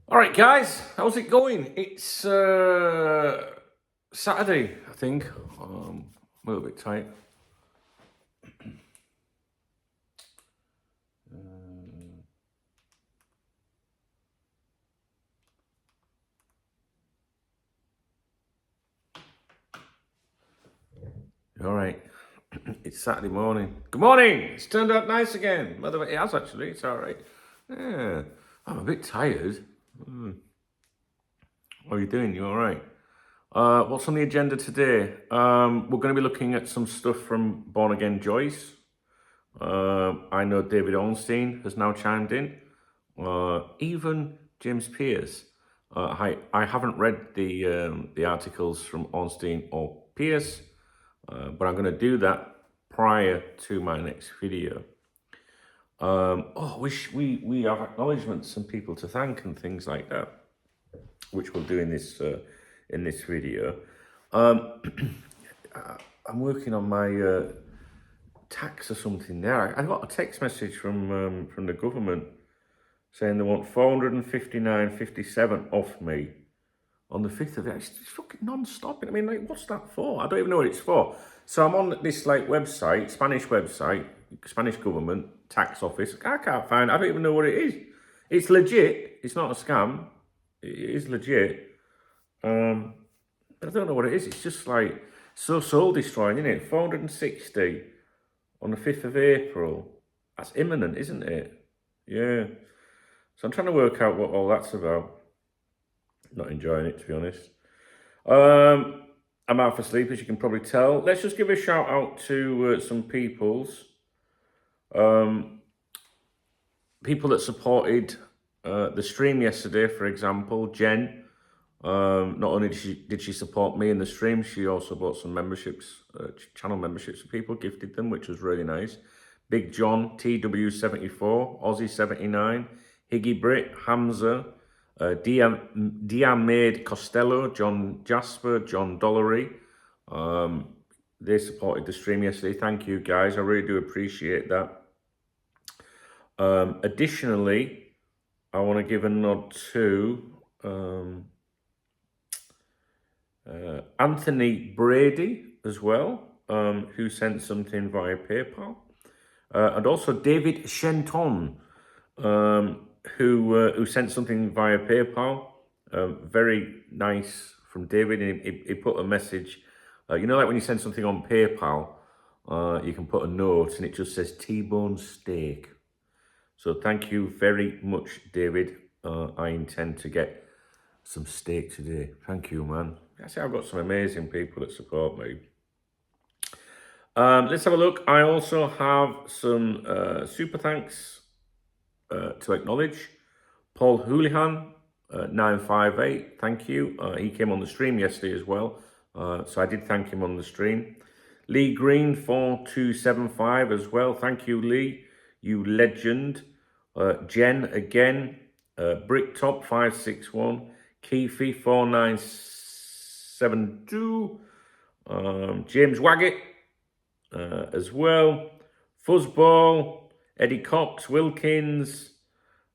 All right, guys, how's it going? It's Saturday, I think. A little bit tight. All right, it's Saturday morning. Good morning. It's turned out nice again. By the way, it has actually. It's all right. Yeah, I'm a bit tired. How are you doing? You all right? What's on the agenda today? We're going to be looking at some stuff from Born Again Joyce. I know David Ornstein has now chimed in. Even James Pearce. I haven't read the articles have Ornstein or Pearce, but I'm going to do that prior to my next video. We have acknowledgements and people to thank and things like that, which we'll do in this video. I'm working on my tax or something there. I got a text message from the government saying they want $459.57 off me on the 5th of it. It's fucking non-stop. I mean, like, what's that for? I don't even know what it's for. So I'm on this website, Spanish government tax office. I can't find. I don't even know what it is. It's legit. It's not a scam. It is legit. I don't know what it is. It's just like so soul destroying, isn't it? 460 on the 5th of April. That's imminent, isn't it? Yeah. So I'm trying to work out what all that's about. Not enjoying it, to be honest. I'm out for sleep, as you can probably tell. Let's just give a shout out to some peoples. People that supported the stream yesterday, for example, Jen. Not only did she support me in the stream, she also bought some memberships, channel memberships for people, gifted them, which was really nice. Big John, TW74, Aussie79, Higgybrit, Hamza, Diarmaid Costello, John Jasper, John Lowry. They supported the stream yesterday. Thank you, guys. I really do appreciate that. Additionally, I want to give a nod to Anthony Brady as well, who sent something via PayPal. And also David Shenton, who sent something via PayPal. Very nice from David. He put a message. You know, like when you send something on PayPal, you can put a note and it just says T-bone steak. So thank you very much, David. I intend to get some steak today. Thank you, man. I say I've got some amazing people that support me. Let's have a look. I also have some super thanks to acknowledge. Paul Houlihan, 958, thank you. He came on the stream yesterday as well, so I did thank him on the stream. Lee Green, 4275 as well. Thank you, Lee, you legend. Jen again, Bricktop, 561. Keefe, 4972. James Waggett as well. FuzZZBalL, Eddie Cox, Wilkins,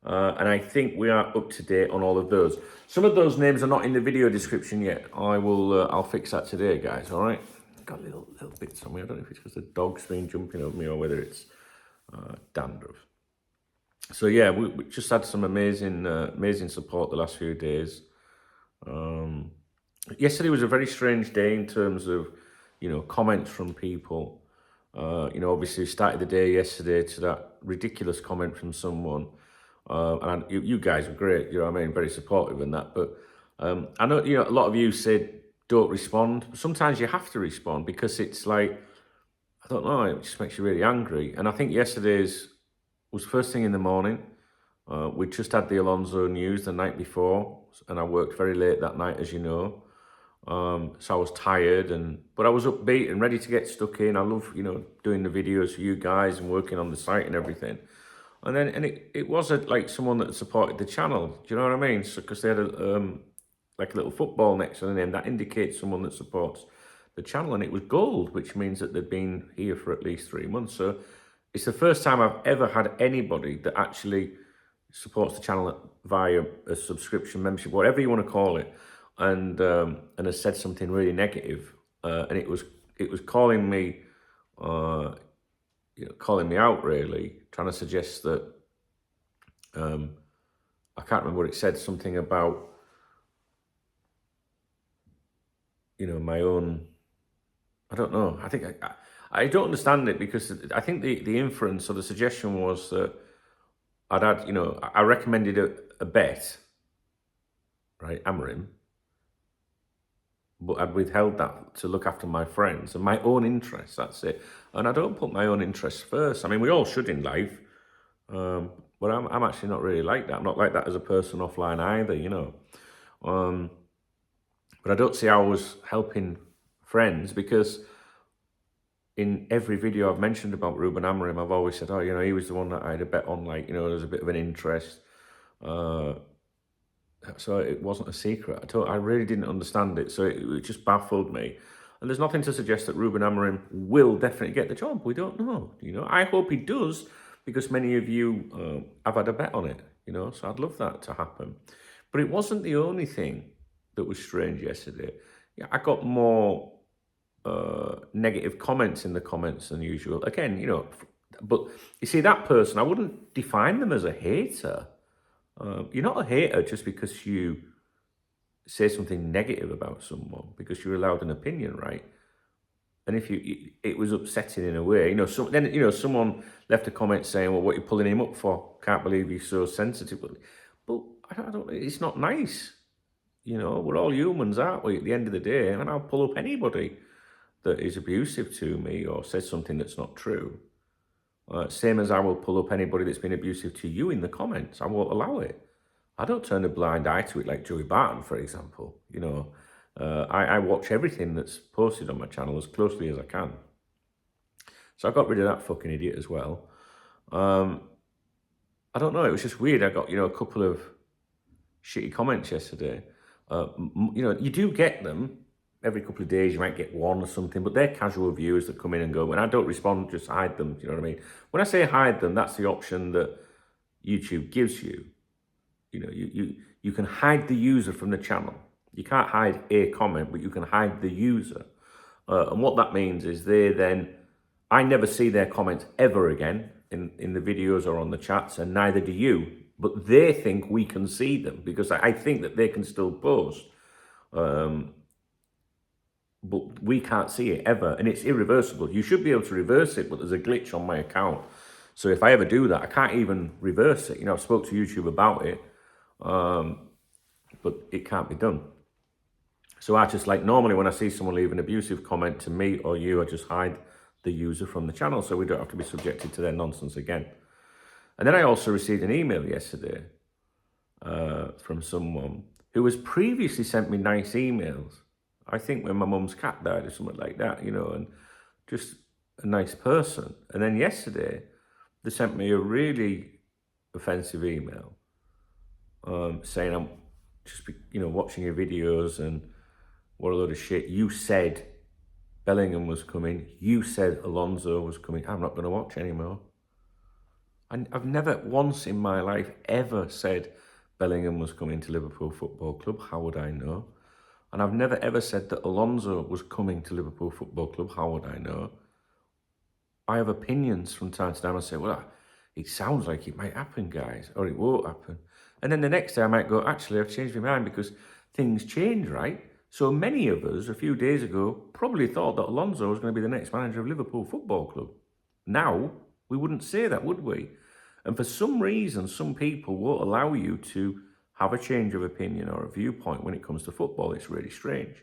and I think we are up to date on all of those. Some of those names are not in the video description yet. I'll fix that today, guys. All right. Got little bits on me. I don't know if it's because the dog's been jumping over me or whether it's dandruff. So yeah, we just had some amazing support the last few days. Yesterday was a very strange day in terms of, comments from people. Obviously we started the day yesterday to that ridiculous comment from someone. And you guys were great, you know what I mean? Very supportive in that. But I know, a lot of you said don't respond. Sometimes you have to respond because it's like, I don't know, it just makes you really angry. And I think yesterday's was first thing in the morning. We just had the Alonso news the night before, and I worked very late that night, as you know. So I was tired, but I was upbeat and ready to get stuck in. I love, doing the videos for you guys and working on the site and everything. And then, it was like someone that supported the channel. Do you know what I mean? So, because they had a little football next to the name that indicates someone that supports the channel, and it was gold, which means that they've been here for at least 3 months. So it's the first time I've ever had anybody that actually supports the channel via a subscription, membership, whatever you want to call it, and has said something really negative, and it was calling me, calling me out, really, trying to suggest that, I can't remember what it said, something about, my own, I don't know. I think I don't understand it, because I think the inference or the suggestion was that I'd had, I recommended a bet, right, Amorim, but I'd withheld that to look after my friends and my own interests, that's it. And I don't put my own interests first. I mean, we all should in life, but I'm actually not really like that. I'm not like that as a person offline either, But I don't see how I was helping friends, because in every video I've mentioned about Ruben Amorim, I've always said, he was the one that I had a bet on, there's a bit of an interest. So it wasn't a secret. I really didn't understand it. So it just baffled me. And there's nothing to suggest that Ruben Amorim will definitely get the job. We don't know. I hope he does, because many of you have had a bet on it, so I'd love that to happen. But it wasn't the only thing that was strange yesterday. Yeah, I got more negative comments in the comments than usual. Again, but you see, that person, I wouldn't define them as a hater. You're not a hater just because you say something negative about someone, because you're allowed an opinion, right? And if it was upsetting in a way, someone left a comment saying, well, what are you pulling him up for? Can't believe he's so sensitive. But I don't, it's not nice. We're all humans, aren't we, at the end of the day? And I'll pull up anybody that is abusive to me or says something that's not true. Same as I will pull up anybody that's been abusive to you in the comments. I won't allow it. I don't turn a blind eye to it like Joey Barton, for example. I watch everything that's posted on my channel as closely as I can. So I got rid of that fucking idiot as well. I don't know, it was just weird. I got, a couple of shitty comments yesterday. You do get them every couple of days. You might get one or something, but they're casual viewers that come in and go. When I don't respond, just hide them. Do you know what I mean? When I say hide them, that's the option that YouTube gives you. You can hide the user from the channel. You can't hide a comment, but you can hide the user. And what that means is I never see their comments ever again in the videos or on the chats, and neither do you. But they think we can see them, because I think that they can still post. But we can't see it ever, and it's irreversible. You should be able to reverse it, but there's a glitch on my account. So if I ever do that, I can't even reverse it. I've spoke to YouTube about it, but it can't be done. So I just, normally when I see someone leave an abusive comment to me or you, I just hide the user from the channel so we don't have to be subjected to their nonsense again. And then I also received an email yesterday from someone who has previously sent me nice emails. I think when my mum's cat died or something like that, and just a nice person. And then yesterday, they sent me a really offensive email saying I'm just, watching your videos and what a load of shit. You said Bellingham was coming. You said Alonso was coming. I'm not going to watch anymore. I've never once in my life ever said Bellingham was coming to Liverpool Football Club. How would I know? And I've never ever said that Alonso was coming to Liverpool Football Club. How would I know? I have opinions from time to time. I say, well, it sounds like it might happen, guys, or it won't happen. And then the next day I might go, actually, I've changed my mind, because things change, right? So many of us a few days ago probably thought that Alonso was going to be the next manager of Liverpool Football Club. Now, we wouldn't say that, would we? And for some reason, some people won't allow you to have a change of opinion or a viewpoint when it comes to football. It's really strange,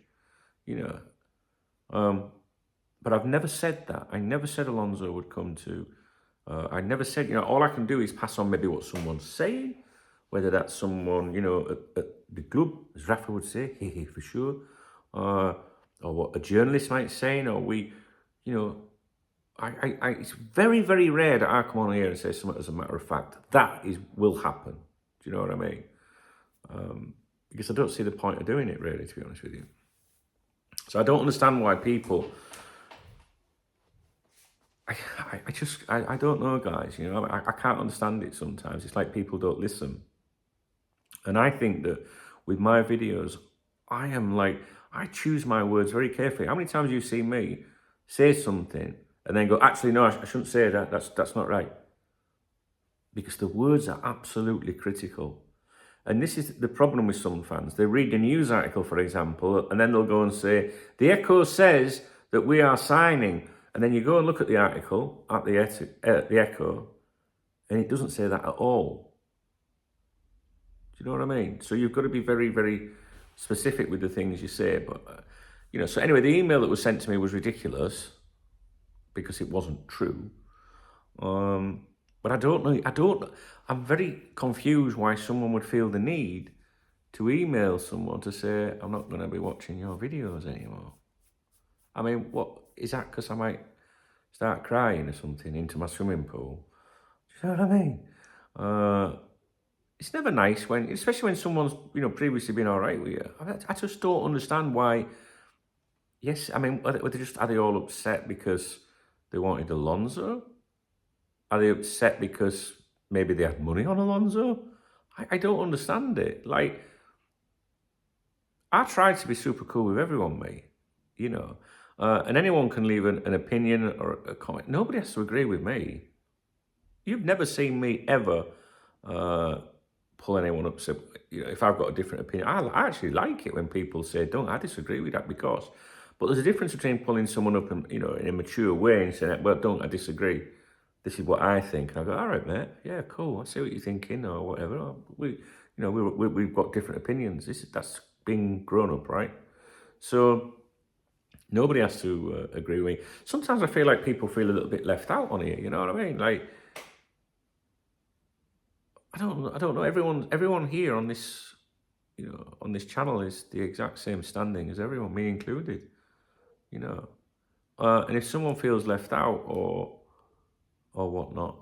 But I've never said that. I never said Alonso would come to. I never said, all I can do is pass on maybe what someone's saying, whether that's someone, at the club, as Rafa would say, hey, for sure, or what a journalist might say, or we, it's very, very rare that I come on here and say something as a matter of fact. That will happen. Do you know what I mean? Because I don't see the point of doing it, really, to be honest with you. So I don't understand why people I don't know, guys. You know, I can't understand it sometimes. It's like people don't listen. And I think that with my videos, I choose my words very carefully. How many times have you seen me say something and then go, actually, no, I shouldn't say that. That's not right. Because the words are absolutely critical. And this is the problem with some fans. They read a news article, for example, and then they'll go and say, the Echo says that we are signing. And then you go and look at the article at the Echo, and it doesn't say that at all. Do you know what I mean? So you've got to be very, very specific with the things you say. But, you know, so anyway, the email that was sent to me was ridiculous because it wasn't true. But I don't know. I'm very confused why someone would feel the need to email someone to say, I'm not going to be watching your videos anymore. I mean, what is that? Because I might start crying or something into my swimming pool. Do you know what I mean? It's never nice especially when someone's, you know, previously been all right with you. I just don't understand why. Yes, I mean, are they all upset because they wanted Alonso? Are they upset because maybe they had money on Alonso? I don't understand it. Like, I try to be super cool with everyone, mate. You know, and anyone can leave an opinion or a comment. Nobody has to agree with me. You've never seen me ever pull anyone up. So, you know, if I've got a different opinion, I actually like it when people say, I disagree with that because. But there's a difference between pulling someone up and, you know, in a mature way and saying, well, I disagree. This is what I think. And I go, all right, mate. Yeah, cool. I see what you're thinking or whatever. We've got different opinions. That's being grown up, right? So nobody has to agree with me. Sometimes I feel like people feel a little bit left out on here. You know what I mean? Like, I don't know. Everyone here on this, you know, on this channel is the exact same standing as everyone, me included. You know, and if someone feels left out or whatnot,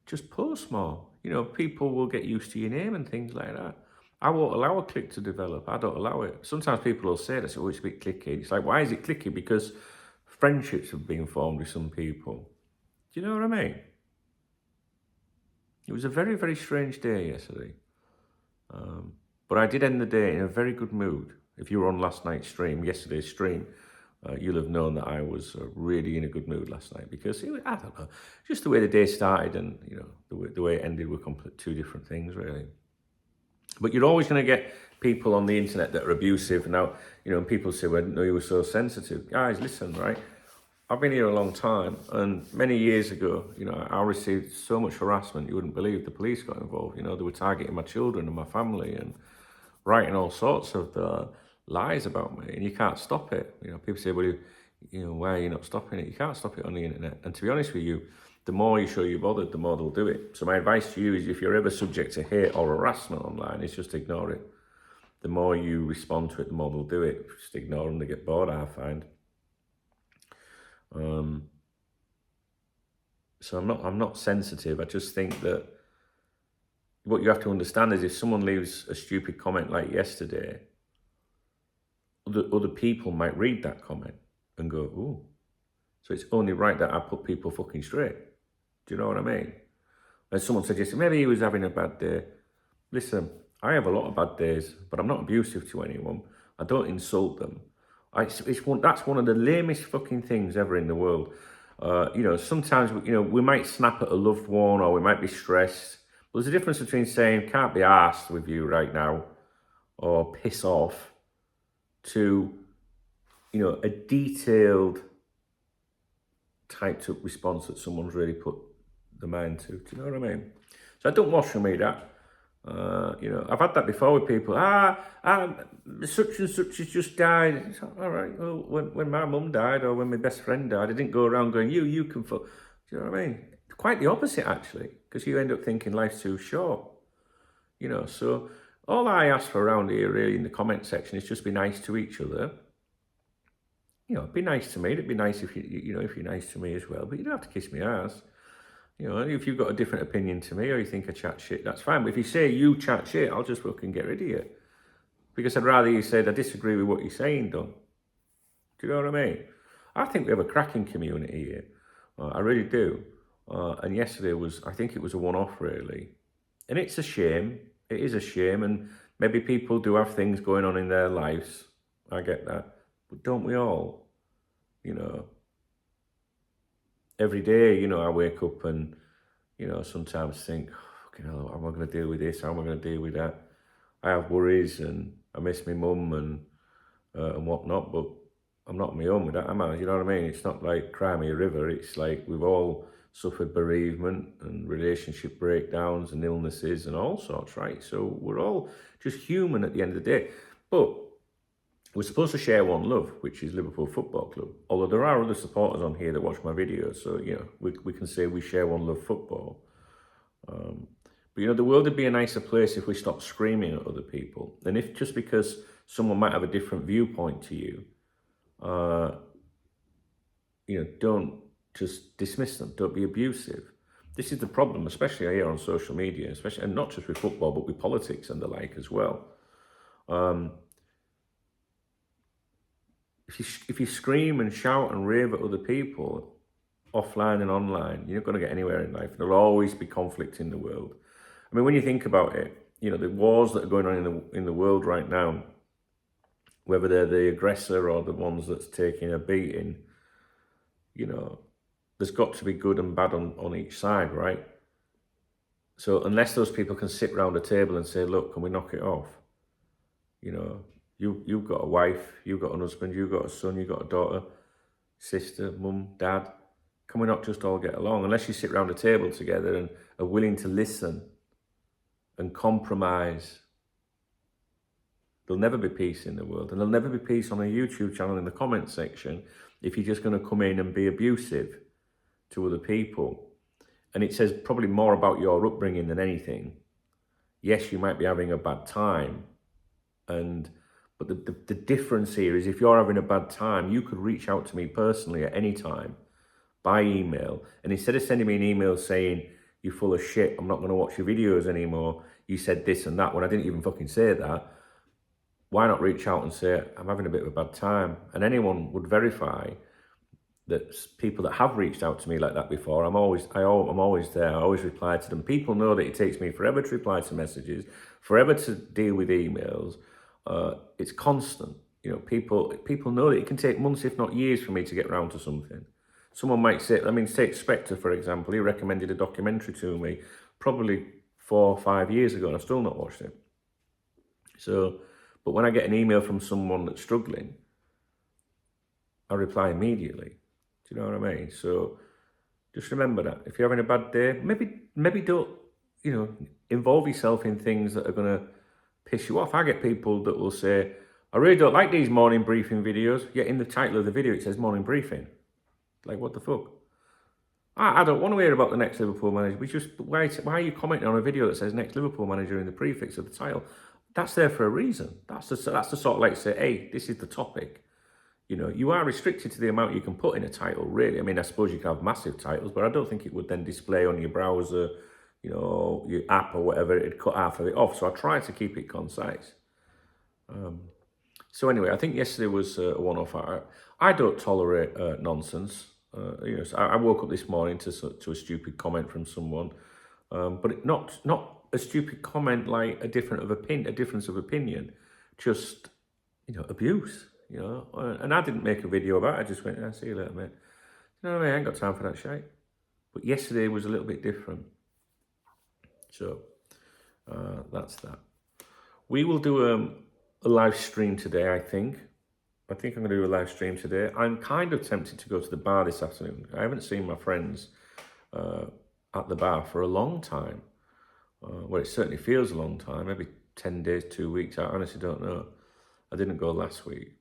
just post more. You know, people will get used to your name and things like that. I won't allow a click to develop. I don't allow it. Sometimes people will say that, it's a bit clicky. It's like, why is it clicky? Because friendships have been formed with some people. Do you know what I mean? It was a very, very strange day yesterday. But I did end the day in a very good mood. If you were on yesterday's stream, you'll have known that I was really in a good mood last night because I don't know, just the way the day started and, you know, the way it ended were two different things, really. But you're always going to get people on the internet that are abusive. Now, you know, and people say, well, I didn't know you were so sensitive. Guys, listen, right? I've been here a long time, and many years ago, you know, I received so much harassment, you wouldn't believe. The police got involved. You know, they were targeting my children and my family and writing all sorts of lies about me, and you can't stop it. You know, people say, well, you know, why are you not stopping it? You can't stop it on the internet. And to be honest with you, the more you show you're bothered, the more they'll do it. So my advice to you is, if you're ever subject to hate or harassment online, is just ignore it. The more you respond to it, the more they'll do it. Just ignore them, they get bored, I find. So I'm not sensitive. I just think that what you have to understand is, if someone leaves a stupid comment like yesterday, other people might read that comment and go, ooh. So it's only right that I put people fucking straight. Do you know what I mean? And someone suggested maybe he was having a bad day. Listen, I have a lot of bad days, but I'm not abusive to anyone. I don't insult them. That's one of the lamest fucking things ever in the world. You know, sometimes, you know, we might snap at a loved one or we might be stressed. But there's a difference between saying, can't be arsed with you right now, or piss off, to, you know, a detailed, typed up response that someone's really put the mind to. Do you know what I mean? So I don't wash me that. You know, I've had that before with people. Such and such has just died. It's like, all right, well, when my mum died or when my best friend died, I didn't go around going, you can fuck. Do you know what I mean? Quite the opposite, actually, because you end up thinking life's too short. You know, so all I ask for around here, really, in the comment section, is just be nice to each other. You know, be nice to me. It'd be nice if you know, if you're nice to me as well. But you don't have to kiss me ass. You know, if you've got a different opinion to me or you think I chat shit, that's fine. But if you say you chat shit, I'll just fucking get rid of you. Because I'd rather you said I disagree with what you're saying, done. Do you know what I mean? I think we have a cracking community here. I really do. And yesterday I think it was a one-off really. And it's a shame. It is a shame. And maybe people do have things going on in their lives. I get that. But don't we all? You know, every day, you know, I wake up and, you know, sometimes think, fucking hell, how am I going to deal with this? How am I going to deal with that? I have worries and I miss my mum and whatnot, but I'm not my own with that, am I? You know what I mean? It's not like cry me a river. It's like we've all suffered bereavement and relationship breakdowns and illnesses and all sorts, right? So we're all just human at the end of the day. But we're supposed to share one love, which is Liverpool Football Club. Although there are other supporters on here that watch my videos, so, you know, we can say we share one love football. But, you know, the world would be a nicer place if we stopped screaming at other people. And if just because someone might have a different viewpoint to you, you know, don't just dismiss them. Don't be abusive. This is the problem, especially here on social media, especially, and not just with football, but with politics and the like as well. If you scream and shout and rave at other people, offline and online, you're not going to get anywhere in life. There'll always be conflict in the world. I mean, when you think about it, you know, the wars that are going on in the world right now, whether they're the aggressor or the ones that's taking a beating, you know, there's got to be good and bad on each side, right? So unless those people can sit round a table and say, look, can we knock it off? You know, you've got a wife, you've got an husband, you've got a son, you've got a daughter, sister, mum, dad. Can we not just all get along? Unless you sit round a table together and are willing to listen and compromise, there'll never be peace in the world. And there'll never be peace on a YouTube channel in the comment section if you're just going to come in and be abusive to other people. And it says probably more about your upbringing than anything. Yes, you might be having a bad time. But the difference here is if you're having a bad time, you could reach out to me personally at any time by email. And instead of sending me an email saying, you're full of shit, I'm not going to watch your videos anymore, you said this and that, when I didn't even fucking say that, why not reach out and say, I'm having a bit of a bad time? And anyone would verify that people that have reached out to me like that before, I'm always there, I always reply to them. People know that it takes me forever to reply to messages, forever to deal with emails. It's constant. You know, people know that it can take months, if not years, for me to get round to something. Someone might say, I mean, take Spectre, for example. He recommended a documentary to me probably 4 or 5 years ago, and I've still not watched it. So, but when I get an email from someone that's struggling, I reply immediately. Do you know what I mean? So just remember that. If you're having a bad day, maybe don't, you know, involve yourself in things that are going to piss you off. I get people that will say, I really don't like these morning briefing videos, yet in the title of the video it says morning briefing. Like, what the fuck? I don't want to hear about the next Liverpool manager. Why are you commenting on a video that says next Liverpool manager in the prefix of the title? That's there for a reason. That's the sort of like say, hey, this is the topic. You know, you are restricted to the amount you can put in a title, really. I mean, I suppose you can have massive titles, but I don't think it would then display on your browser, you know, your app or whatever. It'd cut half of it off. So I try to keep it concise. So anyway, I think yesterday was a one-off. I don't tolerate nonsense. You know, so I woke up this morning to a stupid comment from someone, but not a stupid comment like a difference of opinion, just, you know, abuse. You know, and I didn't make a video about it. I just went, see you later, mate. You know what I mean? I ain't got time for that shit. But yesterday was a little bit different. So that's that. We will do a live stream today, I think. I'm going to do a live stream today. I'm kind of tempted to go to the bar this afternoon. I haven't seen my friends at the bar for a long time. Well, it certainly feels a long time, maybe 10 days, 2 weeks. I honestly don't know. I didn't go last week.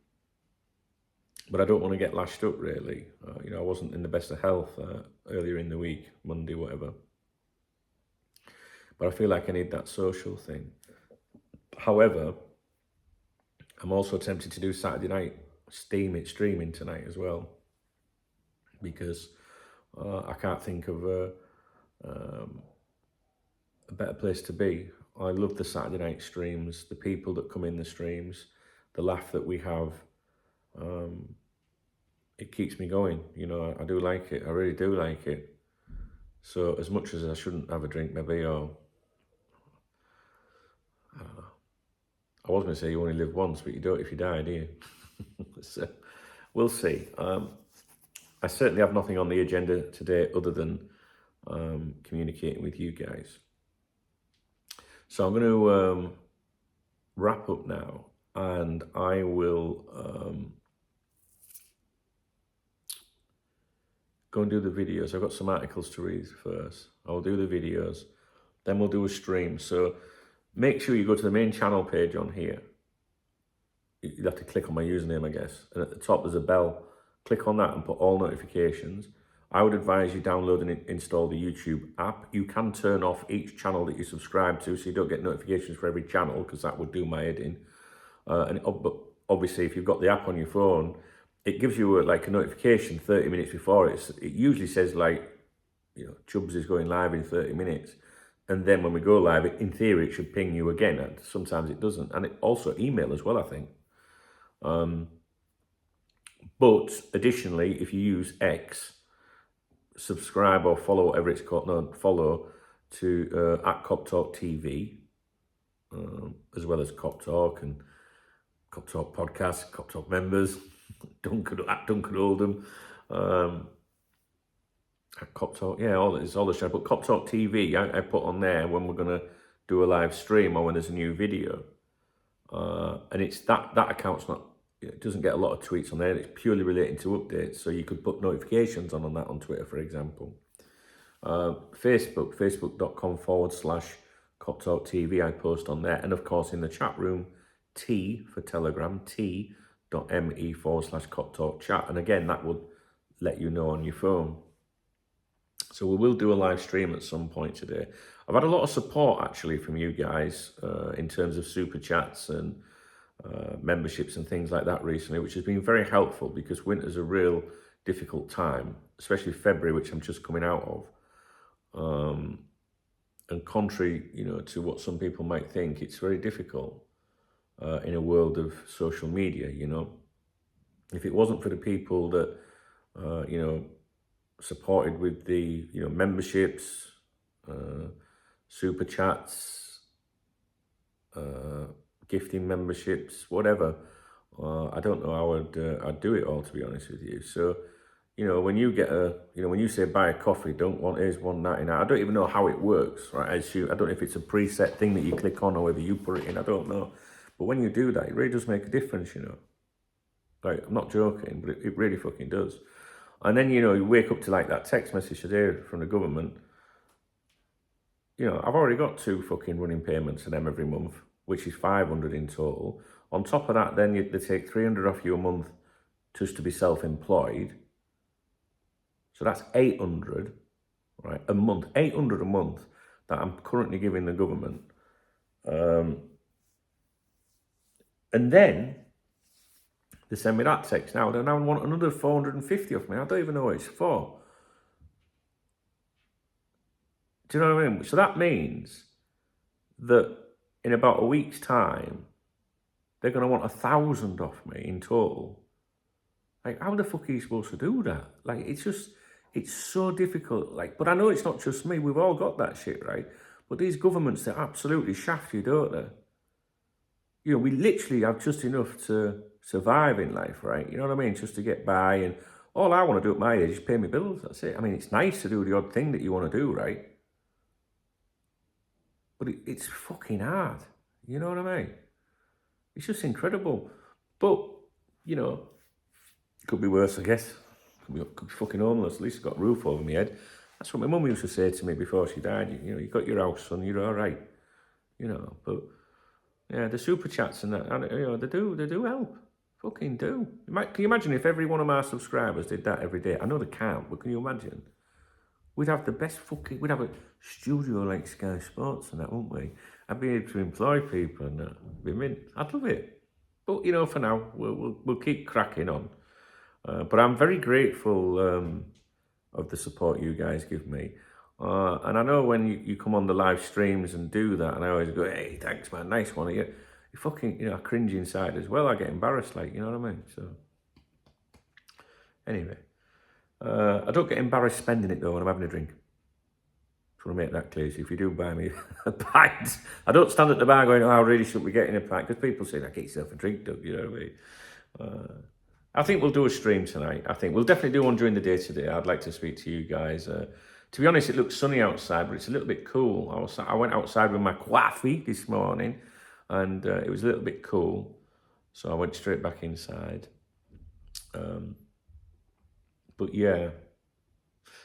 But I don't want to get lashed up, really. You know, I wasn't in the best of health earlier in the week, Monday, whatever. But I feel like I need that social thing. However, I'm also tempted to do Saturday night streaming tonight as well. Because I can't think of a better place to be. I love the Saturday night streams, the people that come in the streams, the laugh that we have. it keeps me going. You know, I do like it. I really do like it. So as much as I shouldn't have a drink, maybe, or I don't know. I was going to say you only live once, but you don't if you die, do you? So we'll see. I certainly have nothing on the agenda today other than communicating with you guys. So I'm going to wrap up now, and I will go and do the videos. I've got some articles to read first. I'll do the videos, then we'll do a stream. So make sure you go to the main channel page on here. You have to click on my username, I guess. And at the top, there's a bell. Click on that and put all notifications. I would advise you download and install the YouTube app. You can turn off each channel that you subscribe to so you don't get notifications for every channel, because that would do my head in. But obviously, if you've got the app on your phone, it gives you like a notification 30 minutes before. It usually says like, you know, Chubbs is going live in 30 minutes. And then when we go live, in theory, it should ping you again. And sometimes it doesn't. And it also email as well, I think. But additionally, if you use X, subscribe or follow, whatever it's called, no, follow to at Cop Talk TV, as well as Cop Talk and Cop Talk Podcast, Cop Talk members, at Duncan Oldham, at Cop Talk, yeah, it's all the show. But Cop Talk TV, I put on there when we're going to do a live stream or when there's a new video. And it's that account's not, it doesn't get a lot of tweets on there. It's purely relating to updates. So you could put notifications on that on Twitter, for example. Facebook, facebook.com/Cop Talk TV. I post on there. And of course, in the chat room, T for Telegram, t.me/Cop Talk chat. And again, that would let you know on your phone. So we will do a live stream at some point today. I've had a lot of support actually from you guys in terms of super chats and memberships and things like that recently, which has been very helpful because winter's a real difficult time, especially February, which I'm just coming out of. And contrary, you know, to what some people might think, it's very difficult in a world of social media, you know. If it wasn't for the people that, you know, supported with the, you know, memberships, super chats, gifting memberships, whatever, I don't know how I'd do it all, to be honest with you. So, you know, when you get when you say buy a coffee, here's $1.99. I don't even know how it works, right? I don't know if it's a preset thing that you click on or whether you put it in. I don't know. But when you do that, it really does make a difference, you know. Like, I'm not joking, but it really fucking does. And then, you know, you wake up to like that text message today from the government. You know, I've already got 2 fucking running payments to them every month, which is 500 in total. On top of that, then they take 300 off you a month just to be self-employed. So that's 800, right, a month, 800 a month that I'm currently giving the government. And then they send me that text now. They now want another 450 off me. I don't even know what it's for. Do you know what I mean? So that means that in about a week's time, they're going to want 1,000 off me in total. Like, how the fuck are you supposed to do that? Like, it's so difficult. Like, but I know it's not just me. We've all got that shit, right? But these governments, they absolutely shaft you, don't they? You know, we literally have just enough to survive in life, right? You know what I mean? Just to get by, and all I want to do at my age is pay my bills. That's it. I mean, it's nice to do the odd thing that you want to do, right? But it's fucking hard. You know what I mean? It's just incredible. But, you know, it could be worse, I guess. Could be fucking homeless. At least I've got a roof over my head. That's what my mum used to say to me before she died. You know, you got your house, son, you're all right. You know, but yeah, the super chats and that, and, you know, they do help. Fucking do. Can you imagine if every one of my subscribers did that every day? I know they can't, but can you imagine? We'd have the best we'd have a studio like Sky Sports and that, wouldn't we? I'd be able to employ people and that. I'd love it. But, you know, for now, we'll keep cracking on. But I'm very grateful of the support you guys give me. And I know when you come on the live streams and do that, and I always go, hey, thanks, man, nice one. You fucking, you know, I cringe inside as well. I get embarrassed, like, you know what I mean? So, Anyway, I don't get embarrassed spending it though when I'm having a drink. Just want to make that clear. So if you do buy me a pint, I don't stand at the bar going, oh, I really shouldn't be getting a pint, because people say, get yourself a drink, Doug, you know what I mean? I think we'll do a stream tonight. I think we'll definitely do one during the day today. I'd like to speak to you guys. To be honest, it looks sunny outside, but it's a little bit cool. I went outside with my coffee this morning, and it was a little bit cool, so I went straight back inside. But yeah.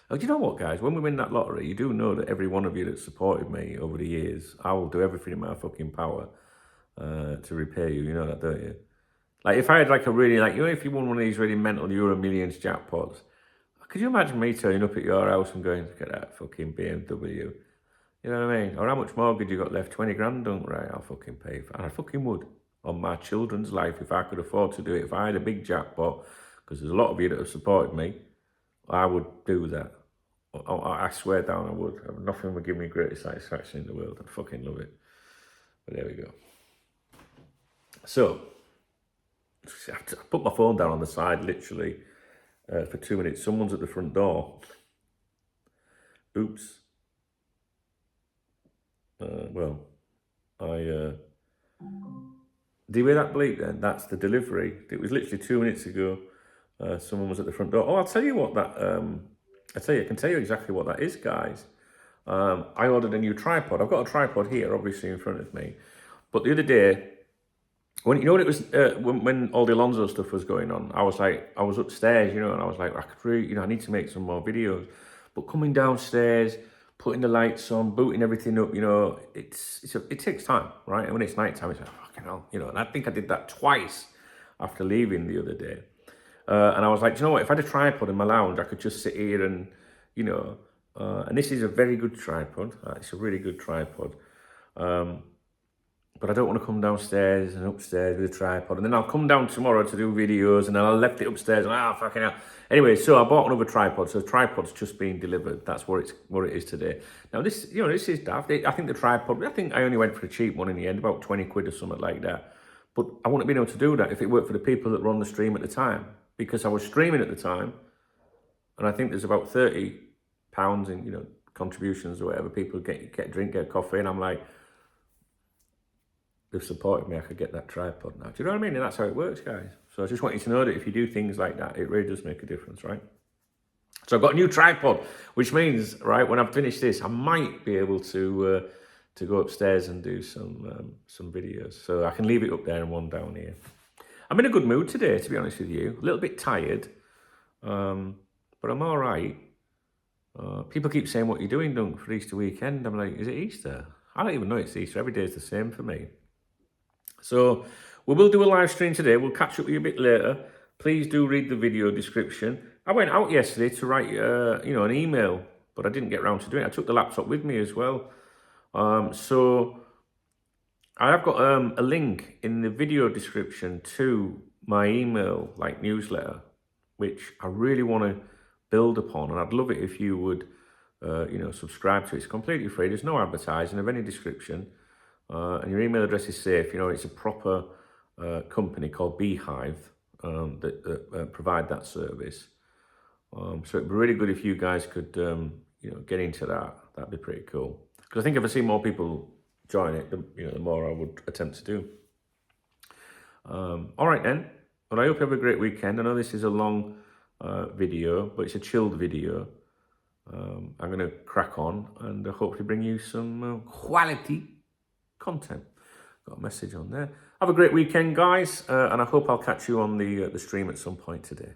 Oh, do you know what, guys? When we win that lottery, you do know that every one of you that supported me over the years, I will do everything in my fucking power to repay you. You know that, don't you? Like, if I had like a really, like, you know, if you won one of these really mental Euro Millions jackpots, could you imagine me turning up at your house and going, look at that fucking BMW? You know what I mean? Or how much mortgage you got left? 20 grand, don't right? I'll fucking pay for it. And I fucking would. On my children's life, if I could afford to do it. If I had a big jackpot, because there's a lot of you that have supported me, I would do that. I swear down I would. Nothing would give me greater satisfaction in the world. I'd fucking love it. But there we go. So, I put my phone down on the side, literally, for 2 minutes. Someone's at the front door. Oops. Do you hear that bleep then? That's the delivery. It was literally 2 minutes ago. Someone was at the front door. Oh, I'll tell you what that... I can tell you exactly what that is, guys. I ordered a new tripod. I've got a tripod here, obviously, in front of me. But the other day, when you know what it was, when all the Alonso stuff was going on, I was upstairs, you know, and I was like, I could really, you know, I need to make some more videos. But coming downstairs, putting the lights on, booting everything up, you know, it takes time, right? And when it's nighttime, it's like, fucking hell, you know. And I think I did that twice after leaving the other day. And I was like, you know what, if I had a tripod in my lounge, I could just sit here and, you know, and this is a very good tripod. It's a really good tripod. But I don't want to come downstairs and upstairs with a tripod. And then I'll come down tomorrow to do videos, and then I left it upstairs, and fucking hell. Anyway, so I bought another tripod. So the tripod's just being delivered. That's what it is today. Now this, you know, this is daft. I think the tripod, I think I only went for a cheap one in the end, about 20 quid or something like that. But I wouldn't have been able to do that if it worked for the people that were on the stream at the time. Because I was streaming at the time, and I think there's about £30 in, you know, contributions or whatever. People get a drink, get a coffee, and I'm like, they've supported me, I could get that tripod now. Do you know what I mean? And that's how it works, guys. So I just want you to know that if you do things like that, it really does make a difference, right? So I've got a new tripod, which means, right, when I've finished this, I might be able to go upstairs and do some videos. So I can leave it up there and one down here. I'm in a good mood today, to be honest with you. A little bit tired, but I'm all right. People keep saying, what are you doing, Dunk, for Easter weekend? I'm like, is it Easter? I don't even know it's Easter. Every day is the same for me. So we will do a live stream today. We'll catch up with you a bit later. Please do read the video description. I went out yesterday to write, you know, an email, but I didn't get around to doing it. I took the laptop with me as well. So I've got a link in the video description to my email, like, newsletter, which I really want to build upon. And I'd love it if you would, you know, subscribe to it. It's completely free. There's no advertising of any description. And your email address is safe. You know, it's a proper company called Beehive that provide that service. So it'd be really good if you guys could, you know, get into that. That'd be pretty cool. Because I think if I see more people join it, the more I would attempt to do. All right then. Well, I hope you have a great weekend. I know this is a long video, but it's a chilled video. I'm going to crack on and hopefully bring you some quality content. Got a message on there. Have a great weekend, guys, and I hope I'll catch you on the stream at some point today.